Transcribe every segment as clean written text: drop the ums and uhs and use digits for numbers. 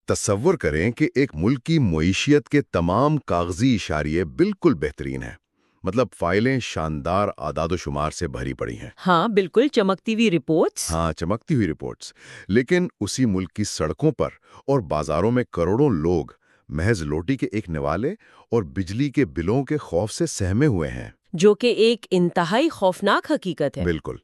تصور کریں کہ ایک ملک کی معیشت کے تمام کاغذی اشاریے بالکل بہترین ہیں، مطلب فائلیں شاندار اعداد و شمار سے بھری پڑی ہیں۔ ہاں بالکل، چمکتی ہوئی رپورٹس۔ ہاں، چمکتی ہوئی رپورٹس، لیکن اسی ملک کی سڑکوں پر اور بازاروں میں کروڑوں لوگ محض روٹی کے ایک نوالے اور بجلی کے بلوں کے خوف سے سہمے ہوئے ہیں۔ جو کہ ایک انتہائی خوفناک حقیقت ہے۔ بالکل۔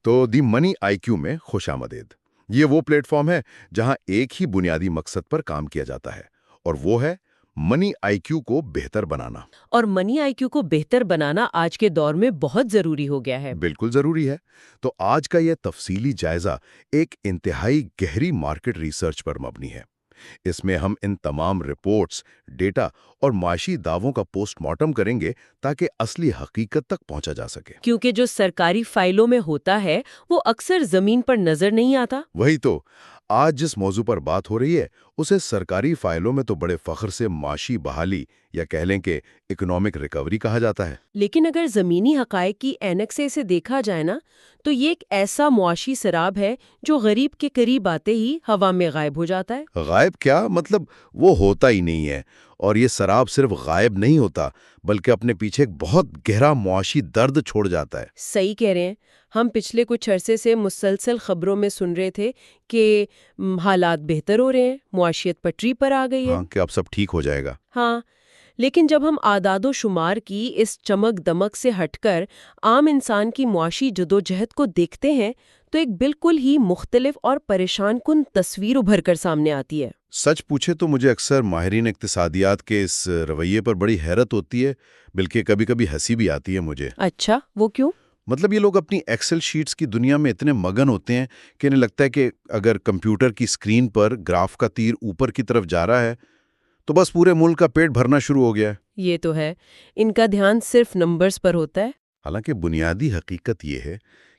تو دی منی آئی کیو میں خوش آمدید۔ یہ وہ پلیٹ فارم ہے جہاں ایک ہی بنیادی مقصد پر کام کیا جاتا ہے، اور وہ ہے منی آئی کیو کو بہتر بنانا۔ اور منی آئی کیو کو بہتر بنانا آج کے دور میں بہت ضروری ہو گیا ہے۔ بالکل ضروری ہے۔ تو آج کا یہ تفصیلی جائزہ ایک انتہائی گہری مارکیٹ ریسرچ پر مبنی ہے۔ اس میں ہم ان تمام رپورٹس، ڈیٹا اور معاشی دعووں کا پوسٹ مارٹم کریں گے تاکہ اصلی حقیقت تک پہنچا جا سکے۔ کیونکہ جو سرکاری فائلوں میں ہوتا ہے وہ اکثر زمین پر نظر نہیں آتا۔ وہی تو، آج جس موضوع پر بات ہو رہی ہے اسے سرکاری فائلوں میں تو بڑے فخر سے معاشی بحالی یا کہہ لیں کہ اکنامک ریکوری کہا جاتا ہے۔ لیکن اگر زمینی حقائق کی اینک سے اسے دیکھا جائے نا، تو یہ ایک ایسا معاشی سراب ہے جو غریب کے قریب آتے ہی ہوا میں غائب ہو جاتا ہے۔ غائب کیا مطلب، وہ ہوتا ہی نہیں ہے۔ اور یہ سراب صرف غائب نہیں ہوتا بلکہ اپنے پیچھے ایک بہت گہرا معاشی درد چھوڑ جاتا ہے۔ صحیح کہہ رہے ہیں۔ ہم پچھلے کچھ عرصے سے مسلسل خبروں میں سن رہے تھے کہ حالات بہتر ہو رہے ہیں، معاشیت پٹری پر آ گئی ہے۔ ہاں، کہ اب سب ٹھیک ہو جائے گا۔ ہاں، لیکن جب ہم اعداد و شمار کی اس چمک دمک سے ہٹ کر عام انسان کی معاشی جدوجہد کو دیکھتے ہیں تو ایک بالکل ہی مختلف اور پریشان کن تصویر ابھر کر سامنے آتی ہے۔ سچ پوچھے تو مجھے اکثر ماہرین اقتصادیات کے اس رویے پر بڑی حیرت ہوتی ہے، بلکہ کبھی کبھی ہنسی بھی آتی ہے مجھے۔ اچھا، وہ کیوں؟ مطلب یہ لوگ اپنی ایکسل شیٹس کی دنیا میں اتنے مگن ہوتے ہیں کہ انہیں لگتا ہے کہ اگر کمپیوٹر کی اسکرین پر گراف کا تیر اوپر کی طرف جا رہا ہے تو بس پورے ملک کا پیٹ بھرنا شروع ہو گیا ہے۔ یہ تو ہے، ان کا دھیان صرف نمبرز پر ہوتا ہے۔ حالانکہ بنیادی حقیقت یہ ہے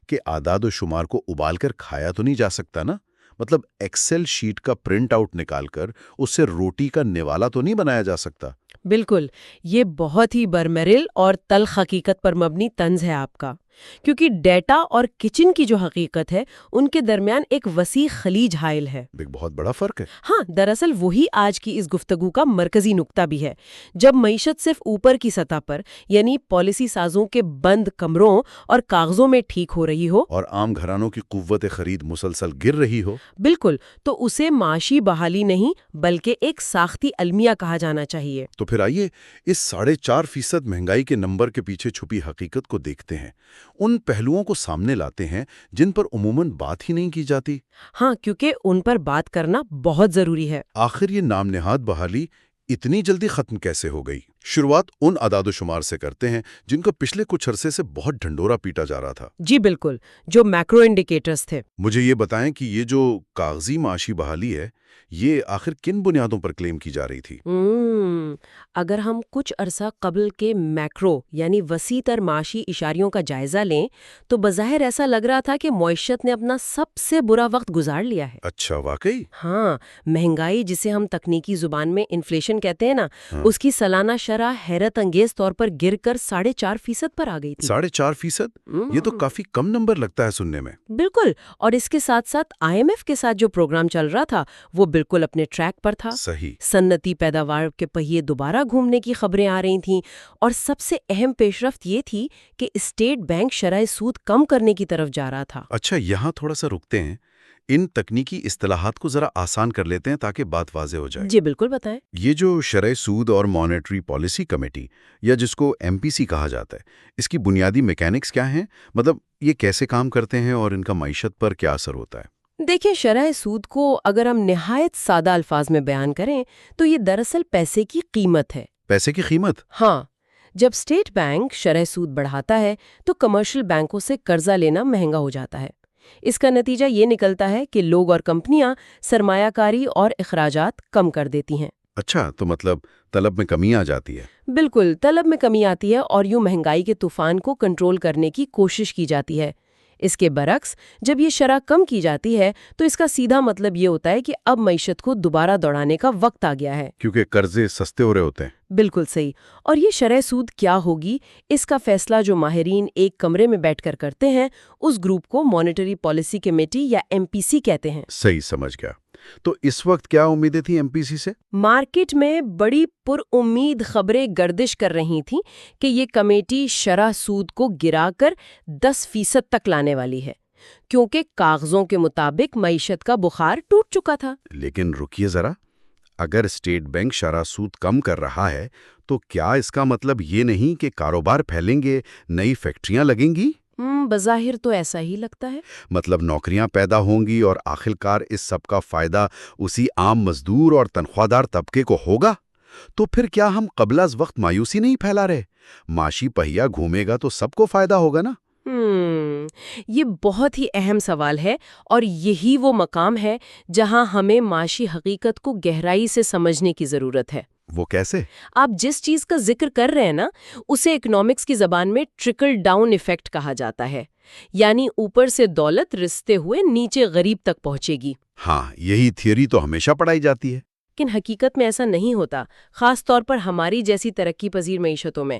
کہ اعداد و شمار کو ابال کر کھایا تو نہیں جا سکتا نا۔ مطلب ایکسل شیٹ کا پرنٹ آؤٹ نکال کر اس سے روٹی کا نوالا تو نہیں بنایا جا سکتا۔ بالکل، یہ بہت ہی برمرل اور تلخ حقیقت پر مبنی طنز ہے آپ کا، کیونکہ ڈیٹا اور کچن کی جو حقیقت ہے ان کے درمیان ایک وسیع خلیج حائل ہے۔ ایک بہت بڑا فرق ہے۔ ہاں، دراصل وہی آج کی اس گفتگو کا مرکزی نقطہ بھی ہے۔ جب معیشت صرف اوپر کی سطح پر، یعنی پالیسی سازوں کے بند کمروں اور کاغذوں میں ٹھیک ہو رہی ہو اور عام گھرانوں کی قوت خرید مسلسل گر رہی ہو، بالکل، تو اسے معاشی بحالی نہیں بلکہ ایک ساختی المیہ کہا جانا چاہیے۔ تو پھر آئیے اس 4.5% مہنگائی کے نمبر کے پیچھے چھپی حقیقت کو دیکھتے ہیں، ان پہلوؤں کو سامنے لاتے ہیں جن پر عموماً بات ہی نہیں کی جاتی۔ ہاں، کیونکہ ان پر بات کرنا بہت ضروری ہے۔ آخر یہ نام نہاد بحالی اتنی جلدی ختم کیسے ہو گئی؟ شروعات ان اعداد و شمار سے کرتے ہیں جن کو پچھلے کچھ عرصے سے بہت ڈھنڈورا پیٹا جا رہا تھا۔ جی بالکل، جو میکرو انڈیکیٹرز تھے۔ مجھے یہ بتائیں کہ یہ جو کاغذی معاشی بحالی ہے یہ آخر کن بنیادوں پر کلیم کی جا رہی تھی؟ اگر ہم کچھ عرصہ قبل کے میکرو یعنی وسیع تر معاشی اشاریوں کا جائزہ لیں تو بظاہر ایسا لگ رہا تھا کہ معیشت نے اپنا سب سے برا وقت گزار لیا ہے۔ اچھا، واقعی؟ ہاں، مہنگائی جسے ہم تکنیکی زبان میں انفلیشن کہتے ہیں نا، اس کی سالانہ شرح حیرت انگیز طور پر گر کر 4.5% پر آ گئی تھی۔ 4.5%؟ یہ تو کافی کم نمبر لگتا ہے سننے میں۔ بالکل، اور اس کے ساتھ ساتھ IMF کے ساتھ جو پروگرام چل رہا تھا وہ بالکل اپنے ٹریک پر تھا۔ صحیح۔ صنعتی پیداوار کے پہیے دوبارہ گھومنے کی خبریں آ رہی تھیں، اور سب سے اہم پیش رفت یہ تھی کہ اسٹیٹ بینک شرح سود کم کرنے کی طرف جا رہا تھا۔ اچھا، یہاں تھوڑا سا رکتے ہیں، ان تکنیکی اصطلاحات کو ذرا آسان کر لیتے ہیں تاکہ بات واضح ہو جائے۔ جی بالکل، بتائیں۔ یہ جو شرح سود اور مانیٹری پالیسی کمیٹی یا جس کو MPC کہا جاتا ہے، اس کی بنیادی میکینکس کیا ہیں؟ مطلب یہ کیسے کام کرتے ہیں اور ان کا معیشت پر کیا اثر ہوتا ہے؟ دیکھیں، شرح سود کو اگر ہم نہایت سادہ الفاظ میں بیان کریں تو یہ دراصل پیسے کی قیمت ہے۔ پیسے کی قیمت؟ ہاں، جب اسٹیٹ بینک شرح سود بڑھاتا ہے تو کمرشل بینکوں سے قرضہ لینا مہنگا ہو جاتا ہے۔ اس کا نتیجہ یہ نکلتا ہے کہ لوگ اور کمپنیاں سرمایہ کاری اور اخراجات کم کر دیتی ہیں۔ اچھا، تو مطلب طلب میں کمی آ جاتی ہے۔ بالکل، طلب میں کمی آتی ہے اور یوں مہنگائی کے طوفان کو کنٹرول کرنے کی کوشش کی جاتی ہے۔ اس کے برعکس جب یہ شرح کم کی جاتی ہے تو اس کا سیدھا مطلب یہ ہوتا ہے کہ اب معیشت کو دوبارہ دوڑانے کا وقت آ گیا ہے، کیونکہ قرضے سستے ہو رہے ہوتے ہیں۔ بالکل صحیح۔ اور یہ شرح سود کیا ہوگی، اس کا فیصلہ جو ماہرین ایک کمرے میں بیٹھ کر کرتے ہیں، اس گروپ کو مانیٹری پالیسی کمیٹی یا MPC کہتے ہیں۔ صحیح، سمجھ گیا۔ تو اس وقت کیا امیدیں تھیں MPC سے؟ مارکیٹ میں بڑی پر امید خبریں گردش کر رہی تھیں کہ یہ کمیٹی شرح سود کو گرا کر 10% تک لانے والی ہے، کیونکہ کاغذوں کے مطابق معیشت کا بخار ٹوٹ چکا تھا۔ لیکن رکیے ذرا، اگر اسٹیٹ بینک شرح سود کم کر رہا ہے تو کیا اس کا مطلب یہ نہیں کہ کاروبار پھیلیں گے، نئی فیکٹریاں لگیں گی؟ بظاہر تو ایسا ہی لگتا ہے۔ مطلب نوکریاں پیدا ہوں گی اور آخرکار اس سب کا فائدہ اسی عام مزدور اور تنخواہ طبقے کو ہوگا؟ تو پھر کیا ہم قبل از وقت مایوسی نہیں پھیلا رہے؟ معاشی پہیہ گھومے گا تو سب کو فائدہ ہوگا نا؟ یہ بہت ہی اہم سوال ہے، اور یہی وہ مقام ہے جہاں ہمیں معاشی حقیقت کو گہرائی سے سمجھنے کی ضرورت ہے۔ وہ کیسے؟ آپ جس چیز کا ذکر کر رہے ہیں نا، اسے اکنامکس کی زبان میں ٹرکل ڈاؤن ایفیکٹ کہا جاتا ہے، یعنی اوپر سے دولت رستے ہوئے نیچے غریب تک پہنچے گی۔ ہاں، یہی تھیوری تو ہمیشہ پڑھائی جاتی ہے۔ لیکن حقیقت میں ایسا نہیں ہوتا، خاص طور پر ہماری جیسی ترقی پذیر معیشتوں میں۔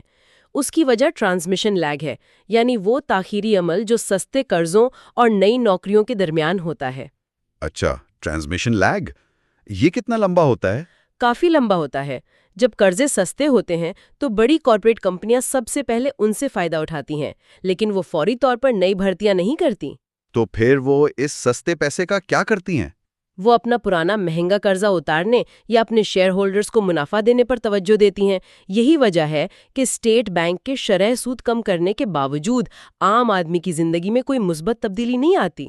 اس کی وجہ ٹرانسمیشن لیگ ہے، یعنی وہ تاخیری عمل جو سستے قرضوں اور نئی نوکریوں کے درمیان ہوتا ہے۔ اچھا، ٹرانسمیشن لیگ، یہ کتنا لمبا ہوتا ہے؟ کافی لمبا ہوتا ہے۔ جب قرضے سستے ہوتے ہیں تو بڑی کارپوریٹ کمپنیاں سب سے پہلے ان سے فائدہ اٹھاتی ہیں، لیکن وہ فوری طور پر نئی بھرتیاں نہیں کرتی۔ تو پھر وہ اس سستے پیسے کا کیا کرتی ہیں؟ وہ اپنا پرانا مہنگا قرضہ اتارنے یا اپنے شیئر ہولڈرز کو منافع دینے پر توجہ دیتی ہیں۔ یہی وجہ ہے کہ اسٹیٹ بینک کے شرح سود کم کرنے کے باوجود عام آدمی کی زندگی میں کوئی مثبت تبدیلی نہیں آتی۔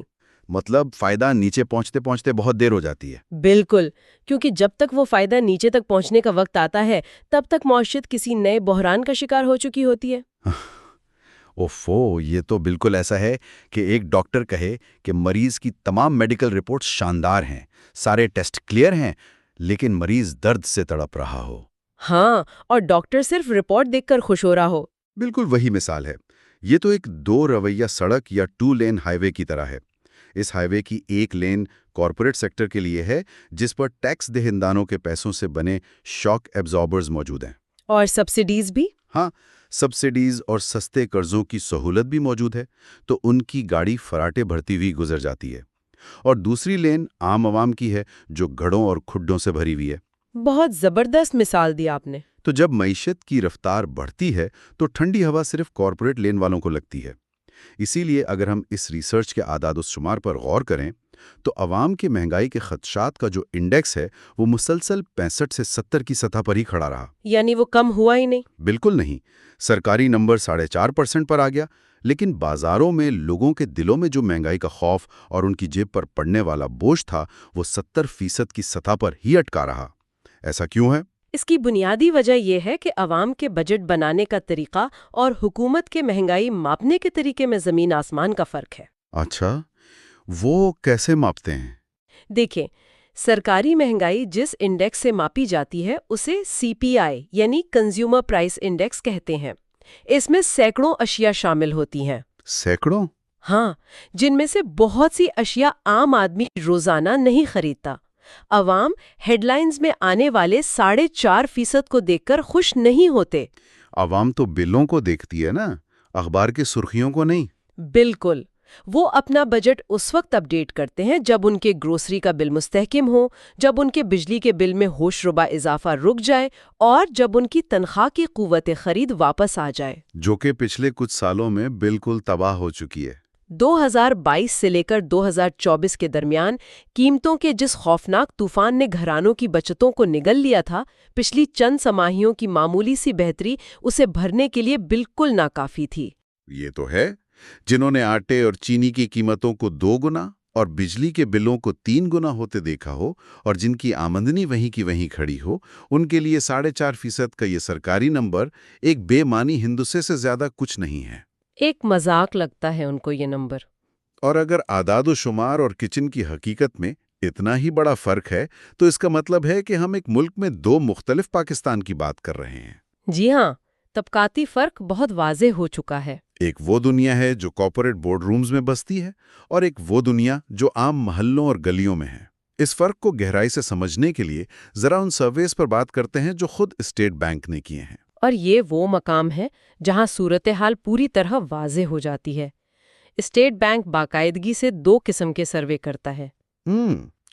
مطلب فائدہ نیچے پہنچتے پہنچتے بہت دیر ہو جاتی ہے۔ بالکل، کیونکہ جب تک وہ فائدہ نیچے تک پہنچنے کا وقت آتا ہے تب تک معیشت کسی نئے بحران کا شکار ہو چکی ہوتی ہے۔ اوفو، یہ تو بالکل ایسا ہے کہ ایک ڈاکٹر کہے کہ مریض کی تمام میڈیکل رپورٹس شاندار ہیں، سارے ٹیسٹ کلیئر ہیں، لیکن مریض درد سے تڑپ رہا ہو۔ ہاں، اور ڈاکٹر صرف رپورٹ دیکھ کر خوش ہو رہا ہو۔ بالکل وہی مثال ہے۔ یہ تو ایک دو رویہ سڑک یا 2 لین ہائی وے کی طرح ہے۔ اس ہائی وے کی ایک لین کارپوریٹ سیکٹر کے لیے ہے، جس پر ٹیکس دہندگانوں کے پیسوں سے بنے شاک ایبزاربرز موجود ہیں۔ اور سبسڈیز بھی؟ ہاں، سبسڈیز اور سستے قرضوں کی سہولت بھی موجود ہے، تو ان کی گاڑی فراٹے بھرتی ہوئی گزر جاتی ہے۔ اور دوسری لین عام عوام کی ہے، جو گھڑوں اور کھڈوں سے بھری ہوئی ہے۔ بہت زبردست مثال دی آپ نے۔ تو جب معیشت کی رفتار بڑھتی ہے تو ٹھنڈی ہوا صرف کارپوریٹ لین والوں کو لگتی ہے۔ اسی لیے اگر ہم اس ریسرچ کے اعداد و شمار پر غور کریں تو عوام کے مہنگائی کے خدشات کا جو انڈیکس ہے وہ مسلسل 65 سے 70 کی سطح پر ہی کھڑا رہا۔ یعنی وہ کم ہوا ہی نہیں؟ بالکل نہیں۔ سرکاری نمبر 4.5% پر آ گیا، لیکن بازاروں میں لوگوں کے دلوں میں جو مہنگائی کا خوف اور ان کی جیب پر پڑنے والا بوجھ تھا وہ 70% کی سطح پر ہی اٹکا رہا۔ ایسا کیوں ہے؟ اس کی بنیادی وجہ یہ ہے کہ عوام کے بجٹ بنانے کا طریقہ اور حکومت کے مہنگائی ماپنے کے طریقے میں زمین آسمان کا فرق ہے۔ اچھا، وہ کیسے ماپتے ہیں؟ دیکھیں، سرکاری مہنگائی جس انڈیکس سے ماپی جاتی ہے اسے CPI یعنی کنزیومر پرائس انڈیکس کہتے ہیں۔ اس میں سینکڑوں اشیاء شامل ہوتی ہیں۔ سینکڑوں؟ ہاں، جن میں سے بہت سی اشیاء عام آدمی روزانہ نہیں خریدتا۔ عوام ہیڈ لائنز میں آنے والے 4.5% کو دیکھ کر خوش نہیں ہوتے۔ عوام تو بلوں کو دیکھتی ہے نا، اخبار کی سرخیوں کو نہیں۔ بالکل، وہ اپنا بجٹ اس وقت اپ ڈیٹ کرتے ہیں جب ان کے گروسری کا بل مستحکم ہو، جب ان کے بجلی کے بل میں ہوش ربا اضافہ رک جائے اور جب ان کی تنخواہ کی قوت خرید واپس آ جائے، جو کہ پچھلے کچھ سالوں میں بالکل تباہ ہو چکی ہے۔ 2022 سے لے کر 2024 کے درمیان قیمتوں کے جس خوفناک طوفان نے گھرانوں کی بچتوں کو نگل لیا تھا، پچھلی چند سماہیوں کی معمولی سی بہتری اسے بھرنے کے لیے بالکل ناکافی تھی۔ یہ تو ہے، جنہوں نے آٹے اور چینی کی قیمتوں کو 2 گنا اور بجلی کے بلوں کو 3 گنا ہوتے دیکھا ہو اور جن کی آمدنی وہیں کی وہیں کھڑی ہو، ان کے لیے 4.5% کا یہ سرکاری نمبر ایک بے معنی ہندسے سے زیادہ کچھ نہیں ہے۔ ایک مذاق لگتا ہے ان کو یہ نمبر۔ اور اگر اعداد و شمار اور کچن کی حقیقت میں اتنا ہی بڑا فرق ہے تو اس کا مطلب ہے کہ ہم ایک ملک میں 2 مختلف پاکستان کی بات کر رہے ہیں۔ جی ہاں، طبقاتی فرق بہت واضح ہو چکا ہے۔ ایک وہ دنیا ہے جو کارپوریٹ بورڈ رومز میں بستی ہے، اور ایک وہ دنیا جو عام محلوں اور گلیوں میں ہے۔ اس فرق کو گہرائی سے سمجھنے کے لیے ذرا ان سرویز پر بات کرتے ہیں جو خود اسٹیٹ بینک نے کیے ہیں۔ اور یہ وہ مقام ہے جہاں صورتحال پوری طرح واضح ہو جاتی ہے۔ اسٹیٹ بینک باقاعدگی سے 2 قسم کے سروے کرتا ہے۔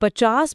50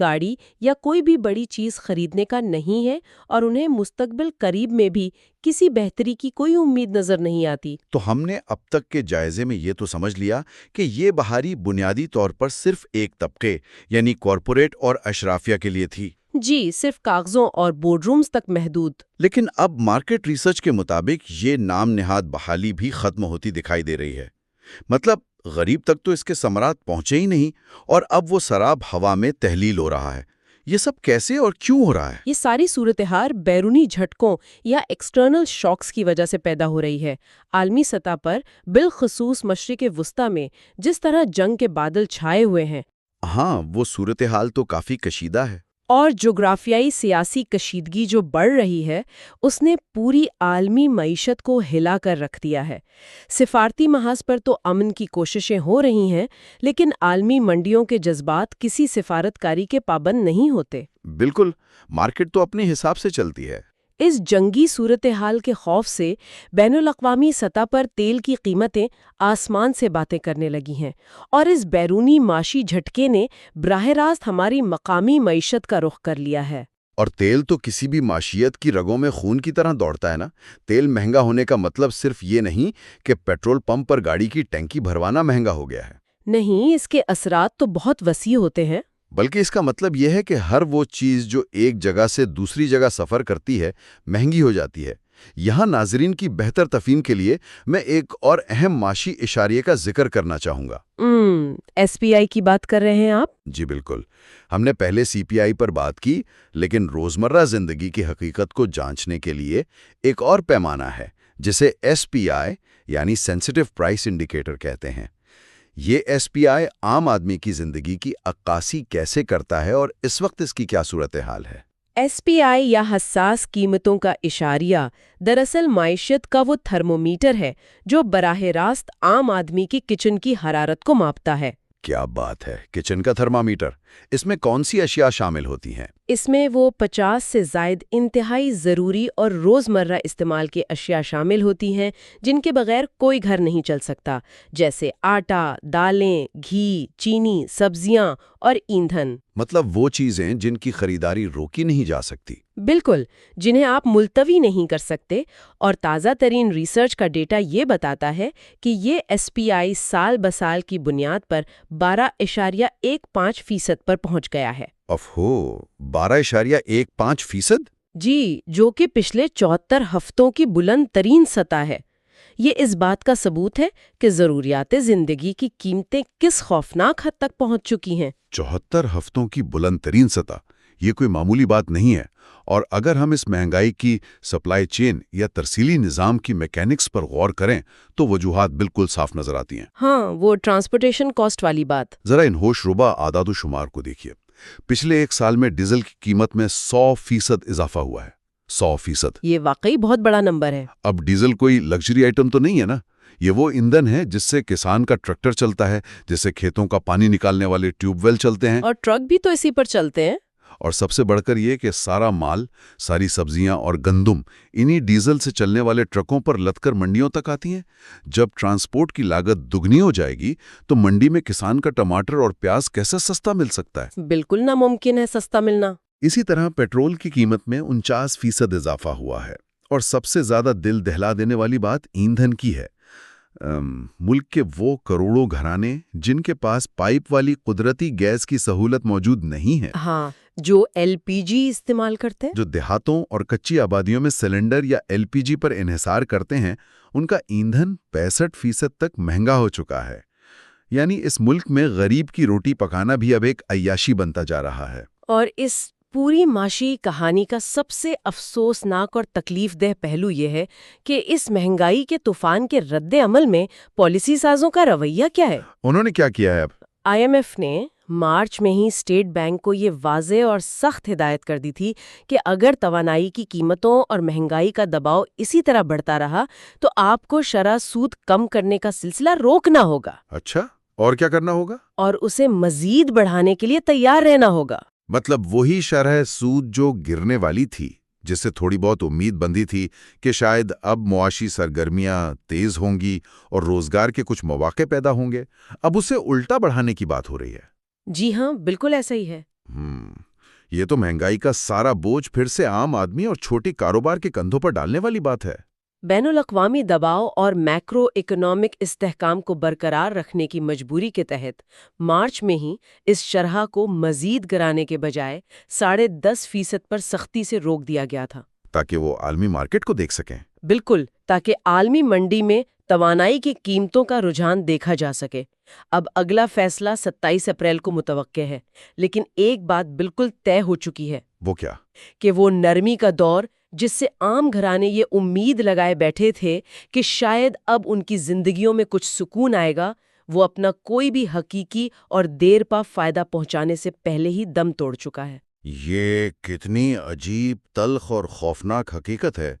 گاڑی یا کوئی بھی بڑی چیز خریدنے کا نہیں ہے اور انہیں مستقبل قریب میں بھی کسی بہتری کی کوئی امید نظر نہیں آتی۔ تو ہم نے اب تک کے جائزے میں یہ تو سمجھ لیا کہ یہ بہاری بنیادی طور پر صرف ایک طبقے یعنی کارپوریٹ اور اشرافیہ کے لیے تھی۔ جی، صرف کاغذوں اور بورڈ رومز تک محدود۔ لیکن اب مارکیٹ ریسرچ کے مطابق یہ نام نہاد بحالی بھی ختم ہوتی دکھائی دے رہی ہے۔ مطلب غریب تک تو اس کے ثمرات پہنچے ہی نہیں اور اب وہ سراب ہوا میں تحلیل ہو رہا ہے۔ یہ سب کیسے اور کیوں ہو رہا ہے؟ یہ ساری صورتحال بیرونی جھٹکوں یا ایکسٹرنل شاکس کی وجہ سے پیدا ہو رہی ہے۔ عالمی سطح پر بالخصوص مشرق وسطیٰ میں جس طرح جنگ کے بادل چھائے ہوئے ہیں، ہاں، وہ صورتحال تو کافی کشیدہ ہے۔ اور جغرافیائی سیاسی کشیدگی جو بڑھ رہی ہے، اس نے پوری عالمی معیشت کو ہلا کر رکھ دیا ہے۔ سفارتی محاذ پر تو امن کی کوششیں ہو رہی ہیں، لیکن عالمی منڈیوں کے جذبات کسی سفارت کاری کے پابند نہیں ہوتے۔ بالکل، مارکیٹ تو اپنے حساب سے چلتی ہے۔ اس جنگی صورتحال کے خوف سے بین الاقوامی سطح پر تیل کی قیمتیں آسمان سے باتیں کرنے لگی ہیں، اور اس بیرونی معاشی جھٹکے نے براہ راست ہماری مقامی معیشت کا رخ کر لیا ہے۔ اور تیل تو کسی بھی معیشت کی رگوں میں خون کی طرح دوڑتا ہے نا۔ تیل مہنگا ہونے کا مطلب صرف یہ نہیں کہ پیٹرول پمپ پر گاڑی کی ٹینکی بھروانا مہنگا ہو گیا ہے۔ نہیں، اس کے اثرات تو بہت وسیع ہوتے ہیں۔ بلکہ اس کا مطلب یہ ہے کہ ہر وہ چیز جو ایک جگہ سے دوسری جگہ سفر کرتی ہے مہنگی ہو جاتی ہے۔ یہاں ناظرین کی بہتر تفہیم کے لیے میں ایک اور اہم معاشی اشاریے کا ذکر کرنا چاہوں گا۔ ایس پی آئی کی بات کر رہے ہیں آپ؟ جی بالکل، ہم نے پہلے سی پی آئی پر بات کی، لیکن روزمرہ زندگی کی حقیقت کو جانچنے کے لیے ایک اور پیمانہ ہے جسے ایس پی آئی یعنی سینسٹیو پرائس انڈیکیٹر کہتے ہیں۔ یہ ایس پی آئی عام آدمی کی زندگی کی عکاسی کیسے کرتا ہے اور اس وقت اس کی کیا صورتحال ہے؟ ایس پی آئی یا حساس قیمتوں کا اشاریہ دراصل معیشت کا وہ تھرمومیٹر ہے جو براہ راست عام آدمی کی کچن کی حرارت کو ماپتا ہے۔ کیا بات ہے، کچن کا تھرمامیٹر! اس میں کون سی اشیاء شامل ہوتی ہیں؟ اس میں وہ 50 سے زائد انتہائی ضروری اور روزمرہ استعمال کی اشیاء شامل ہوتی ہیں جن کے بغیر کوئی گھر نہیں چل سکتا، جیسے آٹا، دالیں، گھی، چینی، سبزیاں اور ایندھن۔ مطلب وہ چیزیں جن کی خریداری روکی نہیں جا سکتی۔ بالکل، جنہیں آپ ملتوی نہیں کر سکتے، اور تازہ ترین ریسرچ کا ڈیٹا یہ بتاتا ہے کہ یہ ایس پی آئی سال بسال کی بنیاد پر 12.15% پر پہنچ گیا ہے۔ افہو، 12.15%؟ جی، جو کہ پچھلے 74 ہفتوں کی بلند ترین سطح ہے۔ یہ اس بات کا ثبوت ہے کہ ضروریات زندگی کی قیمتیں کس خوفناک حد تک پہنچ چکی ہیں۔ 74 ہفتوں کی بلند ترین سطح، یہ کوئی معمولی بات نہیں ہے۔ اور اگر ہم اس مہنگائی کی سپلائی چین یا ترسیلی نظام کی میکینکس پر غور کریں تو وجوہات بالکل صاف نظر آتی ہیں۔ ہاں، وہ ٹرانسپورٹیشن کاسٹ والی بات۔ ذرا ان ہوش ربا اعداد و شمار کو دیکھیے۔ پچھلے ایک سال میں ڈیزل کی قیمت میں 100% اضافہ ہوا ہے۔ 100%! یہ واقعی بہت بڑا نمبر ہے۔ اب ڈیزل کوئی لگژری آئٹم تو نہیں ہے نا، یہ وہ ایندھن ہے جس سے کسان کا ٹریکٹر چلتا ہے، جس سے کھیتوں کا پانی نکالنے والے ٹیوب ویل چلتے ہیں، اور ٹرک بھی تو اسی پر چلتے ہیں۔ اور سب سے بڑھ کر یہ کہ سارا مال، ساری سبزیاں اور گندم انہی ڈیزل سے چلنے والے ٹرکوں پر لد کر منڈیوں تک آتی ہیں۔ جب ٹرانسپورٹ کی لاگت دگنی ہو جائے گی تو منڈی میں کسان کا ٹماٹر اور پیاز کیسے سستا مل سکتا ہے؟ بالکل ناممکن ہے سستا ملنا۔ اسی طرح پیٹرول کی قیمت میں 49% اضافہ ہوا ہے، اور سب سے زیادہ دل دہلا دینے والی بات ایندھن کی ہے۔ ملک کے وہ کروڑوں گھرانے جن کے پاس پائپ والی قدرتی گیس کی سہولت موجود نہیں ہے، ہاں، جو ایل پی جی استعمال کرتے ہیں، جو دیہاتوں اور کچی آبادیوں میں سلنڈر یا ایل پی جی پر انحصار کرتے ہیں، ان کا ایندھن 65% تک مہنگا ہو چکا ہے۔ یعنی اس ملک میں غریب کی روٹی پکانا بھی اب ایک عیاشی بنتا جا رہا ہے۔ اور اس پوری معاشی کہانی کا سب سے افسوسناک اور تکلیف دہ پہلو یہ ہے کہ اس مہنگائی کے طوفان کے رد عمل میں پالیسی سازوں کا رویہ کیا ہے۔ انہوں نے کیا کیا ہے؟ اب آئی ایم ایف نے مارچ میں ہی اسٹیٹ بینک کو یہ واضح اور سخت ہدایت کر دی تھی کہ اگر توانائی کی قیمتوں اور مہنگائی کا دباؤ اسی طرح بڑھتا رہا تو آپ کو شرح سود کم کرنے کا سلسلہ روکنا ہوگا۔ اچھا، اور کیا کرنا ہوگا؟ اور اسے مزید بڑھانے کے لیے تیار رہنا ہوگا۔ مطلب وہی شرح سود جو گرنے والی تھی، جس سے تھوڑی بہت امید بندی تھی کہ شاید اب معاشی سرگرمیاں تیز ہوں گی اور روزگار کے کچھ مواقع پیدا ہوں گے، اب اسے الٹا بڑھانے کی بات ہو رہی ہے۔ جی ہاں، بالکل ایسا ہی ہے۔ یہ تو مہنگائی کا سارا بوجھ پھر سے عام آدمی اور چھوٹی کاروبار کے کندھوں پر ڈالنے والی بات ہے۔ بین الاقوامی دباؤ اور میکرو اکنامک استحکام کو برقرار رکھنے کی مجبوری کے تحت مارچ میں ہی اس شرح کو مزید گرانے کے بجائے 10.5% پر سختی سے روک دیا گیا تھا، تاکہ وہ عالمی مارکیٹ کو دیکھ سکیں۔ بالکل، تاکہ عالمی منڈی میں توانائی کی قیمتوں کا رجحان دیکھا جا سکے۔ اب اگلا فیصلہ 27 اپریل کو متوقع ہے، لیکن ایک بات بالکل طے ہو چکی ہے۔ وہ کیا؟ کہ وہ نرمی کا دور جس سے عام گھرانے یہ امید لگائے بیٹھے تھے کہ شاید اب ان کی زندگیوں میں کچھ سکون آئے گا، وہ اپنا کوئی بھی حقیقی اور دیر پا فائدہ پہنچانے سے پہلے ہی دم توڑ چکا ہے۔ یہ کتنی عجیب، تلخ اور خوفناک حقیقت ہے۔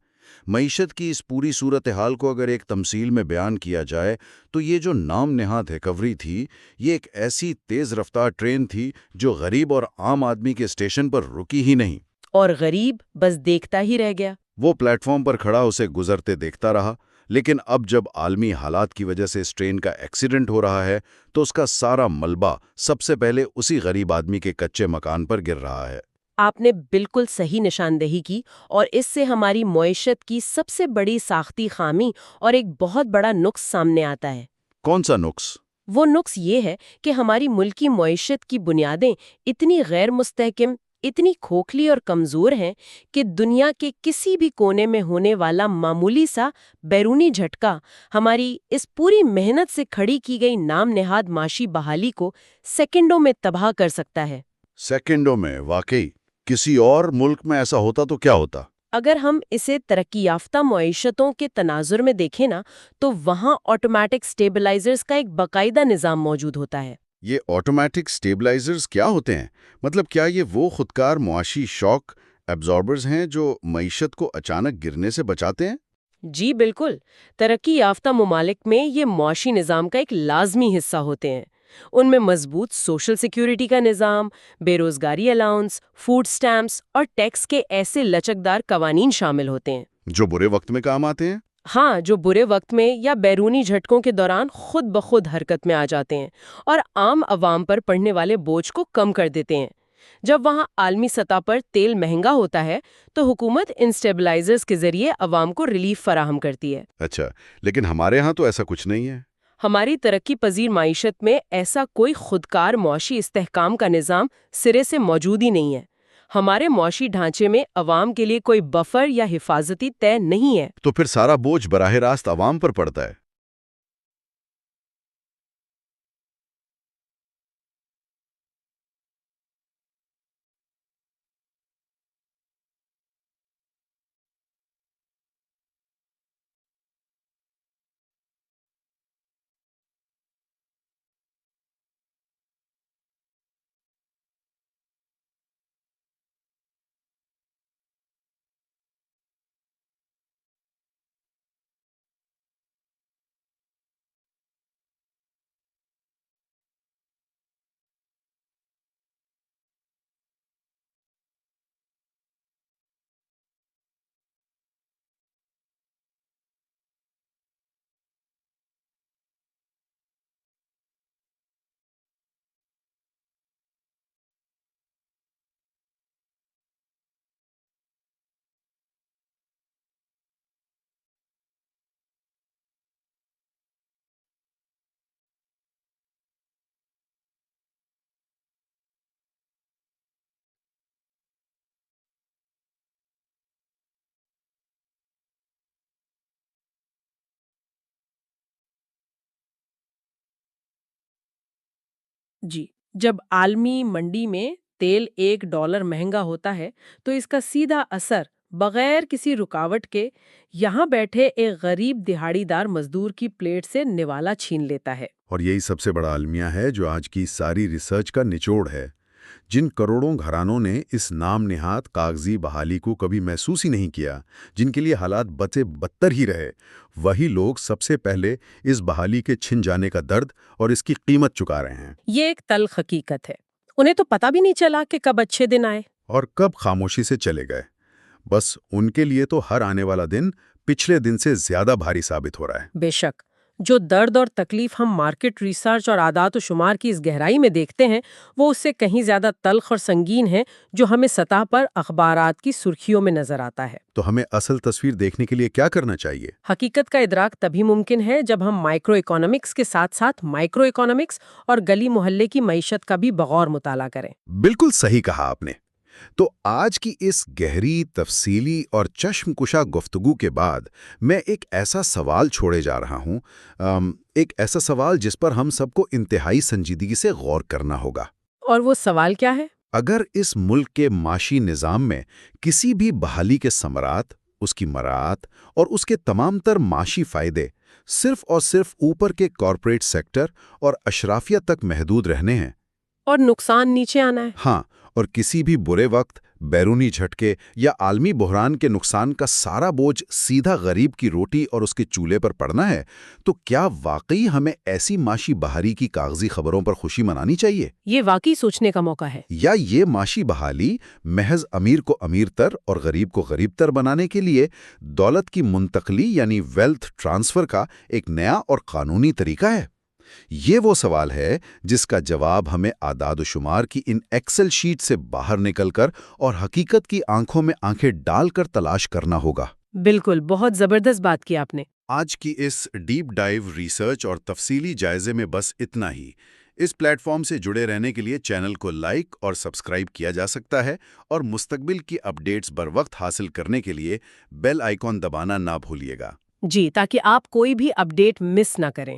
معیشت کی اس پوری صورتحال کو اگر ایک تمثیل میں بیان کیا جائے تو یہ جو نام نہاد ریکوری تھی، یہ ایک ایسی تیز رفتار ٹرین تھی جو غریب اور عام آدمی کے اسٹیشن پر رکی ہی نہیں، اور غریب بس دیکھتا ہی رہ گیا۔ وہ پلیٹ فارم پر کھڑا اسے گزرتے دیکھتا رہا۔ لیکن اب جب عالمی حالات کی وجہ سے اس ٹرین کا ایکسیڈنٹ ہو رہا ہے تو اس کا سارا ملبہ سب سے پہلے اسی غریب آدمی کے کچے مکان پر گر رہا ہے۔ آپ نے بالکل صحیح نشاندہی کی، اور اس سے ہماری معیشت کی سب سے بڑی ساختی خامی اور ایک بہت بڑا نقص سامنے آتا ہے۔ کون سا نقص؟ وہ نقص یہ ہے کہ ہماری ملکی معیشت کی بنیادیں اتنی غیر مستحکم، اتنی کھوکھلی اور کمزور ہیں کہ دنیا کے کسی بھی کونے میں ہونے والا معمولی سا بیرونی جھٹکا ہماری اس پوری محنت سے کھڑی کی گئی نام نہاد معاشی بحالی کو سیکنڈوں میں تباہ کر سکتا ہے۔ سیکنڈوں میں؟ واقعی؟ کسی اور ملک میں ایسا ہوتا تو کیا ہوتا؟ اگر ہم اسے ترقی یافتہ معیشتوں کے تناظر میں دیکھیں نا، تو وہاں آٹومیٹک سٹیبلائزرز کا ایک باقاعدہ نظام موجود ہوتا ہے۔ یہ آٹومیٹک سٹیبلائزرز کیا ہوتے ہیں؟ مطلب کیا یہ وہ خودکار معاشی شاک ایبزاربرز ہیں جو معیشت کو اچانک گرنے سے بچاتے ہیں؟ جی بالکل، ترقی یافتہ ممالک میں یہ معاشی نظام کا ایک لازمی حصہ ہوتے ہیں۔ ان میں مضبوط سوشل سیکیورٹی کا نظام، بے روزگاری الاؤنس، فوڈ سٹیمپس اور ٹیکس کے ایسے لچکدار قوانین شامل ہوتے ہیں جو برے وقت میں کام آتے ہیں؟ ہاں، جو برے وقت میں یا بیرونی جھٹکوں کے دوران خود بخود حرکت میں آ جاتے ہیں اور عام عوام پر پڑنے والے بوجھ کو کم کر دیتے ہیں۔ جب وہاں عالمی سطح پر تیل مہنگا ہوتا ہے تو حکومت ان سٹیبلائزرز کے ذریعے عوام کو ریلیف فراہم کرتی ہے۔ اچھا، لیکن ہمارے ہاں تو ایسا کچھ نہیں ہے۔ ہماری ترقی پذیر معیشت میں ایسا کوئی خودکار معاشی استحکام کا نظام سرے سے موجود ہی نہیں ہے۔ ہمارے معاشی ڈھانچے میں عوام کے لیے کوئی بفر یا حفاظتی طے نہیں ہے۔ تو پھر سارا بوجھ براہ راست عوام پر پڑتا ہے۔ جی، جب عالمی منڈی میں تیل $1 مہنگا ہوتا ہے تو اس کا سیدھا اثر بغیر کسی رکاوٹ کے یہاں بیٹھے ایک غریب دہاڑی دار مزدور کی پلیٹ سے نوالا چھین لیتا ہے۔ اور یہی سب سے بڑا المیہ ہے جو آج کی ساری ریسرچ کا نچوڑ ہے۔ جن کروڑوں گھرانوں نے اس نام نہاد کاغذی بحالی کو کبھی محسوس ہی نہیں کیا، جن کے لیے حالات بچے بدتر ہی رہے، وہی لوگ سب سے پہلے اس بحالی کے چھن جانے کا درد اور اس کی قیمت چکا رہے ہیں۔ یہ ایک تلخ حقیقت ہے۔ انہیں تو پتہ بھی نہیں چلا کہ کب اچھے دن آئے اور کب خاموشی سے چلے گئے۔ بس ان کے لیے تو ہر آنے والا دن پچھلے دن سے زیادہ بھاری ثابت ہو رہا ہے۔ بے شک، جو درد اور تکلیف ہم مارکیٹ ریسرچ اور اعداد و شمار کی اس گہرائی میں دیکھتے ہیں وہ اس سے کہیں زیادہ تلخ اور سنگین ہے جو ہمیں سطح پر اخبارات کی سرخیوں میں نظر آتا ہے۔ تو ہمیں اصل تصویر دیکھنے کے لیے کیا کرنا چاہیے؟ حقیقت کا ادراک تبھی ممکن ہے جب ہم مائکرو اکونومکس کے ساتھ ساتھ مائکرو اکونومکس اور گلی محلے کی معیشت کا بھی بغور مطالعہ کریں۔ بالکل صحیح کہا آپ نے۔ تو آج کی اس گہری، تفصیلی اور چشم کشا گفتگو کے بعد میں ایک ایسا سوال چھوڑے جا رہا ہوں، ایک ایسا سوال جس پر ہم سب کو انتہائی سنجیدگی سے غور کرنا ہوگا۔ اور وہ سوال کیا ہے؟ اگر اس ملک کے معاشی نظام میں کسی بھی بحالی کے ثمرات، اس کی مراعات اور اس کے تمام تر معاشی فائدے صرف اور صرف اوپر کے کارپوریٹ سیکٹر اور اشرافیہ تک محدود رہنے ہیں، اور نقصان نیچے آنا ہے؟ ہاں، اور کسی بھی برے وقت، بیرونی جھٹکے یا عالمی بحران کے نقصان کا سارا بوجھ سیدھا غریب کی روٹی اور اس کے چولہے پر پڑنا ہے، تو کیا واقعی ہمیں ایسی معاشی بحالی کی کاغذی خبروں پر خوشی منانی چاہیے؟ یہ واقعی سوچنے کا موقع ہے۔ یا یہ معاشی بحالی محض امیر کو امیر تر اور غریب کو غریب تر بنانے کے لیے دولت کی منتقلی یعنی ویلتھ ٹرانسفر کا ایک نیا اور قانونی طریقہ ہے؟ یہ وہ سوال ہے جس کا جواب ہمیں اعداد و شمار کی ان ایکسل شیٹ سے باہر نکل کر اور حقیقت کی آنکھوں میں آنکھیں ڈال کر تلاش کرنا ہوگا۔ بالکل، بہت زبردست بات کی آپ نے۔ آج کی اس ڈیپ ڈائیو ریسرچ اور تفصیلی جائزے میں بس اتنا ہی۔ اس پلیٹ فارم سے جڑے رہنے کے لیے چینل کو لائک اور سبسکرائب کیا جا سکتا ہے، اور مستقبل کی اپڈیٹس بر وقت حاصل کرنے کے لیے بیل آئیکن دبانا نہ بھولیے گا۔ جی، تاکہ آپ کوئی بھی اپڈیٹ مس نہ کریں۔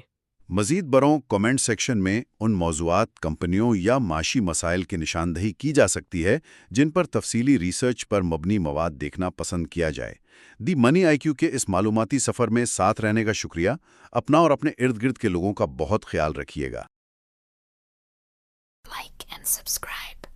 مزید بروں کمنٹ سیکشن میں ان موضوعات، کمپنیوں یا معاشی مسائل کی نشاندہی کی جا سکتی ہے جن پر تفصیلی ریسرچ پر مبنی مواد دیکھنا پسند کیا جائے۔ دی منی آئی کیو کے اس معلوماتی سفر میں ساتھ رہنے کا شکریہ۔ اپنا اور اپنے ارد گرد کے لوگوں کا بہت خیال رکھیے گا۔ Like and subscribe.